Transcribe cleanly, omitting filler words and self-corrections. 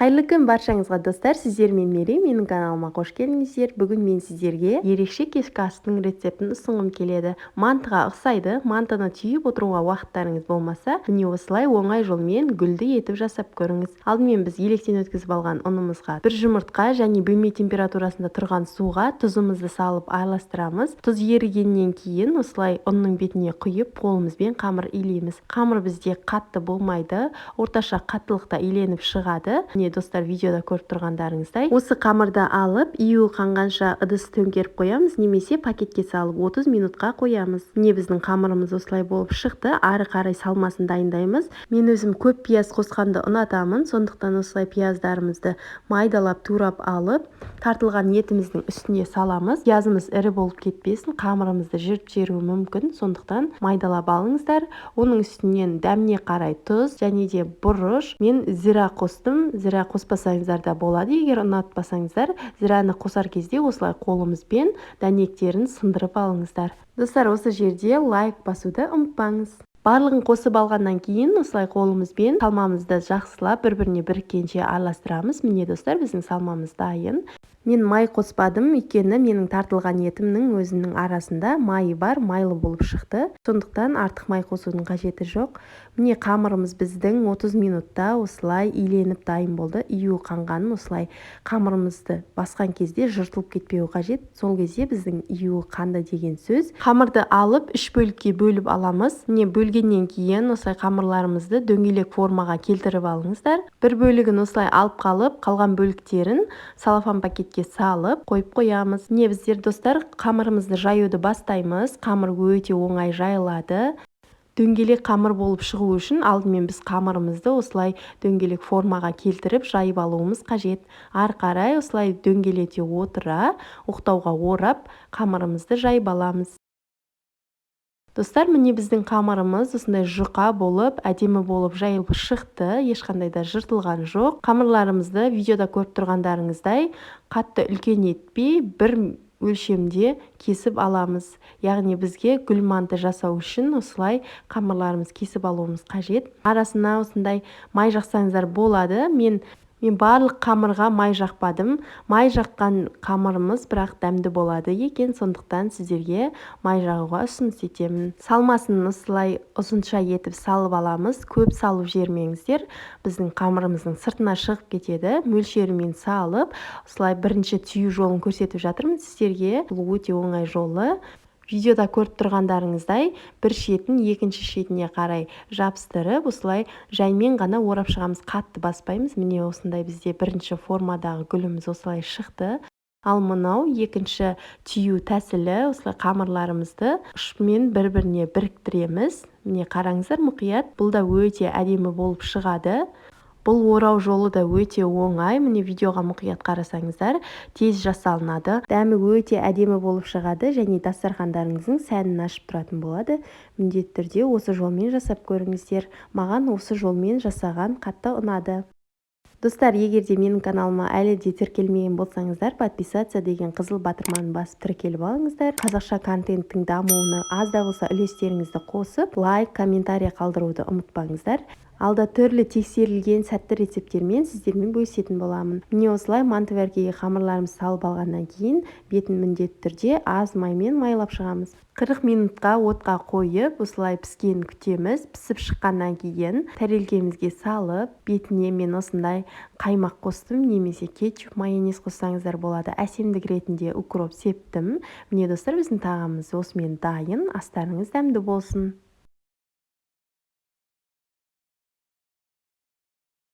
Қайырлы күн баршаңызға достар, сіздермен Мери, менің каналыма қош келдіңіздер. Бүгін мен сіздерге ерекше кешкі астың рецептін ұсынғым келеді. Мантыға ұқсайды, мантыны түйіп отыруға уақыттарыңыз болмаса, міне осылай оңай жолмен гүлді етіп жасап көріңіз. Алдымен біз електен өткізіп алған ұнымызға бір жұмыртқа және бөлме температурасында тұрған суға тұзымызды салып араластырамыз. Тұз ерігеннен кейін осылай ұнның бетіне құйып қолымызбен қамыр илейміз. Қамыр бізде қатты болмайды, орташа қаттылықта иленіп шығады. Достар, видеода көріп тұрғандарыңыздай осы қамырды алып июі қанғанша ыдыс төңкеріп қоямыз, немесе пакетке салып 30 минутқа қоямыз. Міне біздің қамырымыз осылай болып шықты. Ары қарай салмасын дайындаймыз. Мен өзім көп пияз қосқанды ұнатамын, сондықтан осылай пияздарымызды майдалап турап алып тартылған етіміздің үстіне саламыз. Пиязымыз ірі болып кетпесін, қамырымызды жыртып жіберуі мүмкін, сондықтан майдалап алыңыздар. Оның үстінен дәміне қарай тұз және де бұрыш, мен зира қостым. Зира қоспасаңыздар да болады, егер ұнатпасаңыздар. Зираны қосар кезде осылай қолымызбен дәнектерін сындырып алыңыздар. Достар, осы жерде лайк басуды ұмытпаңыз. Барлығын қосып алғаннан кейін осылай қолымызбен салмамызды жақсылап бір-біріне біріккенше араластырамыз. Міне достар, біздің салмамыз дайын. Мен май қоспадым, өйткені менің тартылған етімнің өзінің арасында майы бар, майлы болып шықты. Сондықтан артық май қосудың қажеті жоқ. Міне қамырымыз біздің 30 минутта осылай иленіп дайын болды. Июі қанғанын осылай қамырымызды басқан кезде жыртылып кетпеуі қажет. Сол кезде біздің июі қанды деген сөз. Қамырды алып 3 бөлікке бөліп аламыз. Міне бөлгеннен кейін осылай қамырларымызды дөңгелек формаға келтіріп алыңыздар. Бір бөлігін осылай алып қалып, қалған бөліктерін салафан пакетке салып қойып қоямыз. Не біздер достар, қамырымызды жаюды бастаймыз. Қамыр өте оңай жайылады. Дөңгелек қамыр болып шығу үшін алдымен біз қамырымызды осылай дөңгелек формаға келтіріп жайып алуымыз қажет. Ары қарай осылай дөңгелете отыра, оқтауға орап, қамырымызды жайып аламыз. Достар, міне біздің қамырымыз осындай жұқа болып, әдемі болып жайылып шықты. Ешқандай да жыртылған жоқ. Қамырларымызды видеода көріп тұрғандарыңыздай қатты үлкен етпей, бір өлшемде кесіп аламыз. Яғни бізге гүл манты жасау үшін осылай қамырларымыз кесіп алуымыз қажет. Арасына осындай май жақсаңыздар болады. Мен барлық қамырға май жақпадым. Май жаққан қамырымыз бірақ дәмді болады екен, сондықтан сіздерге май жағуға ұсыныс етемін. Салмасын осылай ұзынша етіп салып аламыз. Көп салып жібермеңіздер, біздің қамырымыздың сыртына шығып кетеді. Мөлшерімен салып, осылай бірінші түйу жолын көрсетіп жатырмын сіздерге. Бұл өте оңай жолы. Видеода көріп тұрғандарыңыздай бір шетін екінші шетіне қарай жабыстырып, осылай жаймен ғана орап шығамыз, қатты баспаймыз. Міне осындай бізде бірінші формадағы гүліміз осылай шықты. Ал мынау екінші түйу тәсілі, осылай қамырларымызды ұшымен бір-біріне біріктіреміз. Міне қараңыздар мұқият, бұл да өте әдемі болып шығады. Бұл орау жолы да өте оңай. Міне видеоға мұқият қарасаңыздар, тез жасалынады. Дәмі өте әдемі болып шығады және дастархандарыңыздың сәнін ашып тұратын болады. Міндетті түрде осы жолмен жасап көріңіздер. Маған осы жолмен жасаған қатты ұнады. Достар, егер де менің каналыма әлі де тіркелмеген болсаңыздар, подписаться деген қызыл батырманы басып тіркеліп алыңыздар. Қазақша контенттің дамуына аз да болса үлестеріңізді қосып, лайк, комментарий қалдыруды ұмытпаңыздар. Алда түрлі тексерілген сәтті рецепттермен сіздермен бөлісетін боламын. Міне осылай мантывәркеге қамырларымыз салып алғаннан кейін бетін міндетті түрде аз маймен майлап шығамыз. 40 минутқа отқа қойып, осылай піскенін күтеміз. Пісіп шыққаннан кейін тәрелкемізге салып, бетіне мен осындай қаймақ қостым, немесе кетчуп, майонез қоссаңыздар болады. Әсемдік ретінде укроп септім. Міне достар, біздің тағамымыз осымен дайын. Астарыңыз дәмді болсын.